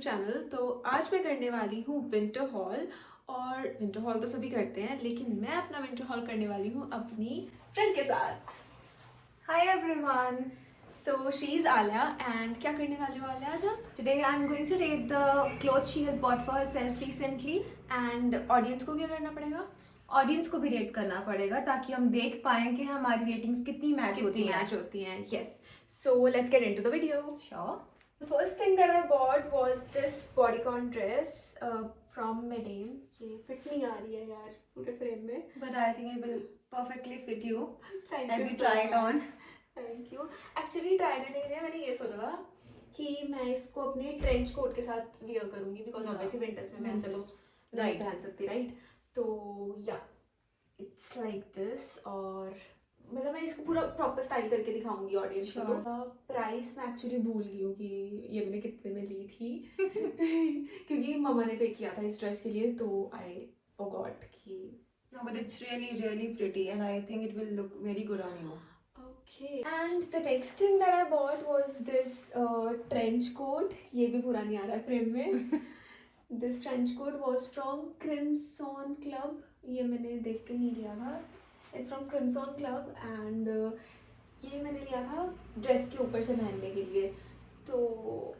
Channel. तो आज मैं करने वाली हूँ विंटर हॉल। और विंटर हॉल तो सभी करते हैं, लेकिन मैं अपना विंटर हॉल करने वाली हूँ अपनी फ्रेंड के साथ। Hi everyone. So she is Alia and क्या करने वाले हो आलिया आज आप? Today I'm going to rate the clothes she has bought for herself recently. And audience को क्या करना पड़ेगा? ऑडियंस को भी रेट करना पड़ेगा ताकि हम देख पाएं कि हमारी रेटिंग्स कितनी मैच होती हैं. Yes. So let's get into the video. Sure. The first thing that I bought was this bodycon dress from Medem. ये fit नहीं आ रही है यार पूरे फ्रेम में। But I think it will perfectly fit you Thank as you you so try it much. on. Thank you. Actually try करने के लिए मैंने ये सोचा था कि मैं इसको अपने ट्रेंच कोट के साथ वियर करूँगी बिकॉज Yeah. ऑब्वियसली विंटर्स में मैं ऐसे तो नहीं Right. पहन सकती राइट। तो या इट्स लाइक दिस। और मतलब मैं इसको पूरा प्रॉपर स्टाइल करके दिखाऊंगी ऑडियंस को। Sure. तो प्राइस मैं एक्चुअली भूल गई हूँ कि ये मैंने कितने में ली थी क्योंकि मम्मा ने पे किया था इस ड्रेस के लिए, तो आई फॉरगॉट कि No, but it's really pretty and I think it will look very good on you. okay. And the next thing that I bought was this trench coat. ये भी पूरा नहीं आ रहा है फ्रेम में। This trench coat was from Crimson Club. ये मैंने देख के नहीं लिया था। It's from Crimson Club and ये मैंने लिया था ड्रेस के ऊपर से पहनने के लिए। तो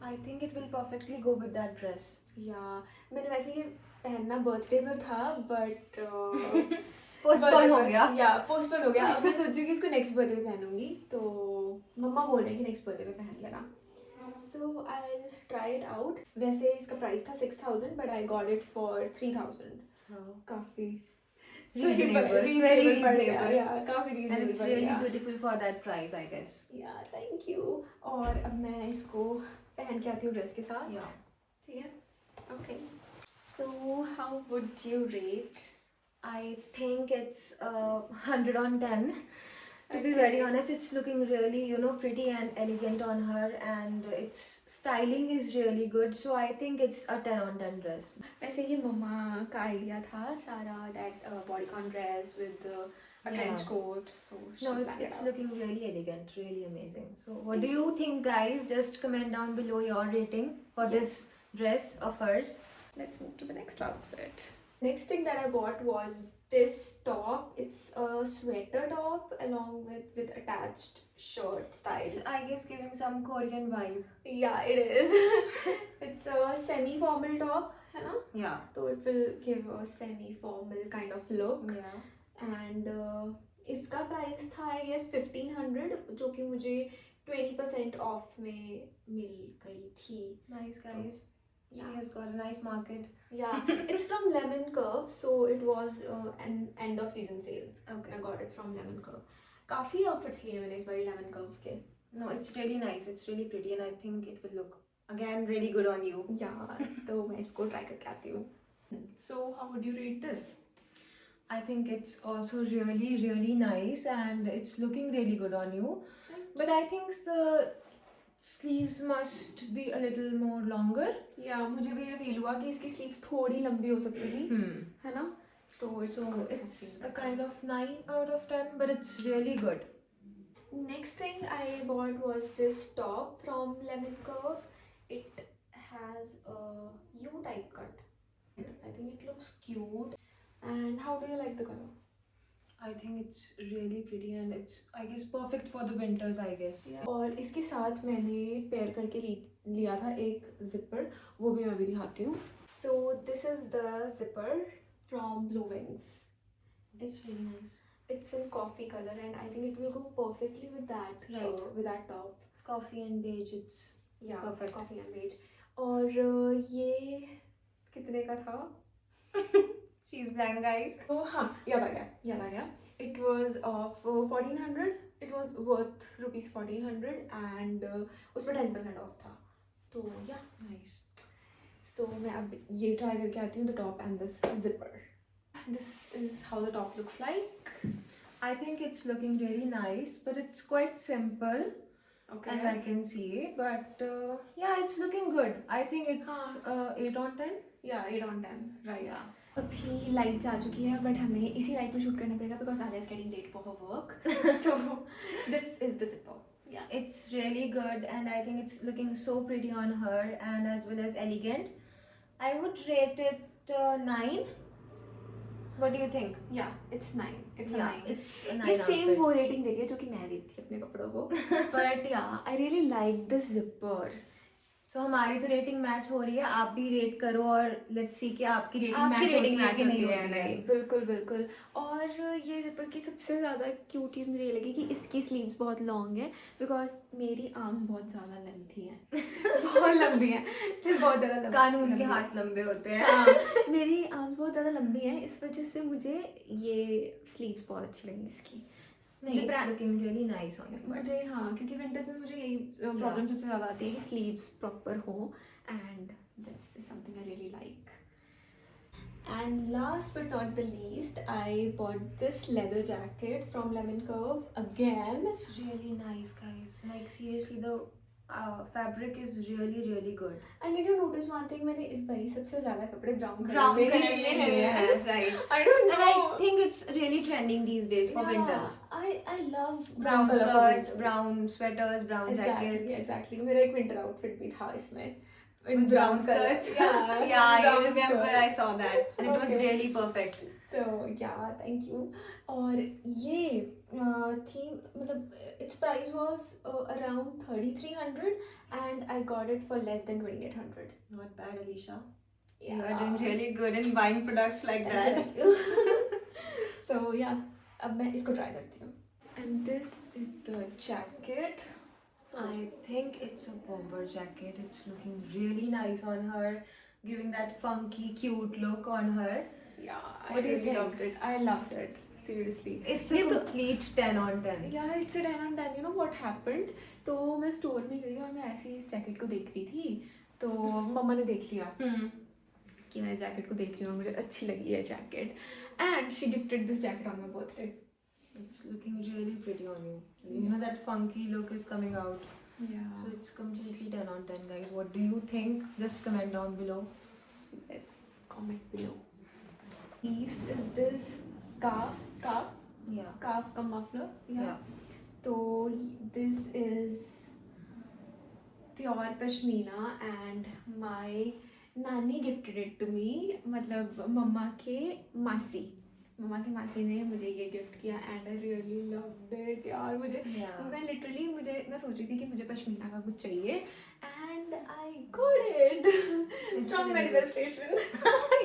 I think it will perfectly go with that dress. या मैंने वैसे ये पहनना बर्थडे पर था बट Postpone हो गया. या पोस्टपोन हो गया। अब मैं सोच रही हूँ कि इसको नेक्स्ट बर्थडे पे पहनूंगी, तो मम्मा बोल रहे हैं कि नेक्स्ट बर्थडे पे पहन लेना। सो आई ट्राई इट आउट। वैसे इसका प्राइस था 6000 but I got it for 3000। काफी Reasonable, very reasonable पड़ गया। reasonable. Yeah, काफी And reasonable it's पड़ really गया। beautiful for that price, I guess. Yeah, thank you। और अब मैं इसको पहन के आती हूँ ड्रेस के साथ। Yeah. ठीक है, okay। So how would you rate? I think it's 100 on 10. To be Okay. very honest, it's looking really, pretty and elegant on her, and its styling is really good. So I think it's a 10 on 10 dress. वैसे ये मम्मा का idea था सारा, that bodycon dress with a Yeah. trench coat. So she No, planned it it's out. looking really elegant, really amazing. So what do you think, guys? Just comment down below your rating for this dress of hers. Let's move to the next outfit. Next thing that I bought was this top. It's a sweater top along with attached shirt style. It's, I guess, giving some Korean vibe. Yeah, it is. It's a semi-formal top, है ना? Yeah. So it will give a semi-formal kind of look. Yeah. And इसका price था I guess 1500, जो कि मुझे 20% of में मिल गई थी। Nice, guys. She Yeah. has got a nice market. Yeah, it's from Lemon Curve, so it was an end of season sale. Okay. I got it from Lemon Curve. काफी outfits लिए मैंने इस बारी Lemon Curve के। No, it's really nice. It's really pretty, and I think it will look again really good on you. Yeah, तो मैं इसको try करके आती हूँ। So how would you rate this? I think it's also really nice, and it's looking really good on you. But I think the sleeves must be a little more longer. Yeah, मुझे भी ये feel हुआ कि इसकी sleeves थोड़ी लंबी हो सकती थी, है ना? तो So it's a kind of 9 out of 10, but it's really good. Next thing I bought was this top from Lemon Curve. It has a U-type cut. I think it looks cute. And how do you like the color? I think it's really pretty, and it's, I guess, perfect for the winters, I guess. और इसके साथ मैंने pair करके लिया था एक zipper, वो भी मैं अभी दिखाती हूँ। So this is the zipper from Blue Wings. It's really nice. It's in coffee color and I think it will go perfectly with that. Right. With that top. Coffee and beige, it's Yeah, perfect. Coffee and beige. और ये कितने का था? She's blank, guys. तो हाँ, याद आ गया। It was of 1400. It was worth rupees 1400 and उसमें 10% off था। तो yeah, Nice. so मैं अब ये try करके आती हूँ, the top and this zipper. This is how the top looks like. I think it's looking really nice, but it's quite simple. Okay. As I can see, but yeah, it's looking good. I think it's 8 on 10. Yeah, 8 on 10. Right. Yeah. अभी light जा चुकी है but हमें इसी light में shoot करना पड़ेगा because Alia is getting late for her work. So this is the zipper. Yeah. It's really good, and I think it's looking so pretty on her, and as well as elegant. I would rate it 9. What do you think? Yeah, it's 9. It's a Yeah, 9. it's a 9 ये same outfit. वो rating दे रही है जो कि मैं देती थी अपने कपड़ों को. But yeah, I really like this zipper. So हमारी तो रेटिंग मैच हो रही है, आप भी रेट करो और लेट्स सी कि आपकी रेटिंग आपकी मैच रेटिंग होती है कि नहीं है होती है. नहीं. बिल्कुल बिल्कुल. और ये जिपर की सबसे ज़्यादा क्यूट चीज़ मुझे ये लगी कि इसकी स्लीव्स बहुत लॉन्ग है, बिकॉज मेरी आर्म्स बहुत ज़्यादा लेंथी हैं. बहुत लंबी हैं. बहुत ज़्यादा लंबी. कानून के लंबी हैं. हाथ लंबे होते हैं. हाँ, मेरी आर्म्स बहुत ज़्यादा लंबी हैं, इस वजह से मुझे ये स्लीव्स बहुत अच्छी लगी इसकी. नहीं, it's looking really nice on you. मुझे हाँ, क्योंकि विंटर्स में मुझे यही प्रॉब्लम सबसे ज़्यादा आती है कि स्लीव्स प्रॉपर हो, and this is something I really like. And last but not the least, I bought this leather jacket from Lemon Curve again. It's really nice, guys. Like seriously, the fabric is really really good. And did you notice one thing? मैंने इस बारी सबसे ज़्यादा कपड़े brown Brown color color में लिए हैं, right? I don't And know. I think it's really trending these days for winters. I love Brown color for skirts, winters. brown sweaters, brown jackets. Exactly. मेरा एक winter outfit भी था इसमें. In With brown skirts. Yeah. Yeah, I brown remember. skirts. I saw that, and it was Okay. really perfect. So yeah, thank you. और ये थी मतलब its price was around 3,300 and I got it for less than 2,800. Not bad, Alicia. Yeah. You are doing really good in buying products like that. Thank you. So yeah, अब मैं इसको try करती हूँ. And this is the jacket. So I think it's a bomber jacket. It's looking really nice on her, giving that funky, cute look on her. yeah, What I do you really think? loved it. I loved it. Seriously. It's a ये तो complete 10 on 10. yeah, it's a 10 on 10. You know what happened? तो मैं store में गई और मैं ऐसे ही इस जैकेट को देख रही थी, तो मम्मा ने देख लिया कि मैं इस जैकेट को देख रही हूँ और मुझे अच्छी लगी है jacket, and she gifted this jacket on my birthday. It's looking really pretty on you. You know that funky look is coming out. Yeah. So it's completely 10 on 10, guys. What do you think? Just comment down below. Yes, comment below. East is this scarf Yeah. cum muffler. Yeah. So this is pure pashmina and my नानी gifted it to me. मतलब मम्मा के मासी ने मुझे ये gift किया and I really loved it यार. मुझे Yeah. मैं सोच रही थी कि मुझे पश्मीना का कुछ चाहिए and I got it. Strong really manifestation.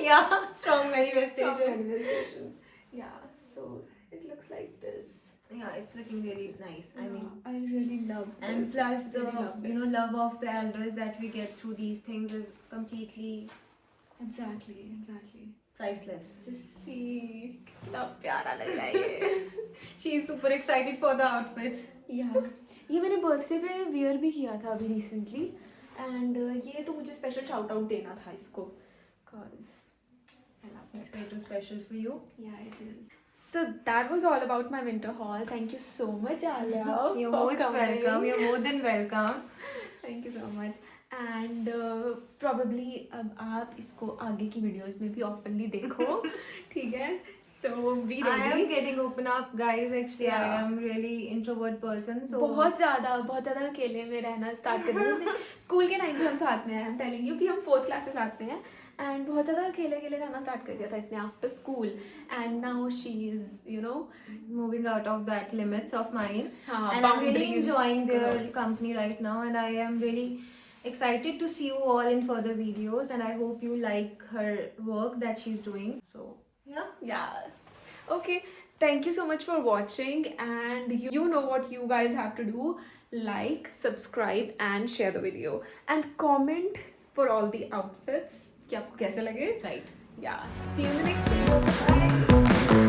Yeah. Strong manifestation. manifestation. Yeah, so it looks like this. Yeah, it's looking really nice. I mean, I really love this. and plus the Really loved it. love of the elders that we get through these things is completely Exactly. priceless. Just see कितना प्यारा लग रहा है ये. She's super excited for the outfits. Yeah. ये मैंने birthday पे wear भी किया था अभी रिसेंटली, एंड ये तो मुझे स्पेशल शाउट आउट देना था इसको, cause I love It's it. way too special for you. Yeah, it is. So that was all about my winter haul. Thank you so much, Alia. You're for most coming. welcome. You're more than welcome. Thank you so much. And probably अब आप इसको आगे की videos में भी ऑफनली देखो. ठीक है. So be I ready. am getting open up, guys. Actually, I Yeah. am really introvert person. So बहुत ज़्यादा अकेले में रहना स्टार्ट कर दिया. स्कूल के टाइम से हम साथ में हैं. I'm telling you कि हम 4th क्लास से साथ में हैं, एंड बहुत ज़्यादा अकेले रहना स्टार्ट कर दिया था इसने after school, and now she is moving out of that limits of mine. हाँ, And I'm really boundaries enjoying their girl. company right now, and I am really excited to see you all in further videos, and I hope you like her work that she's doing. So yeah. Okay, thank you so much for watching, and you know what you guys have to do: like, subscribe and share the video, and comment for all the outfits कि आपको कैसे लगे. Right. Yeah, see you in the next video. Bye.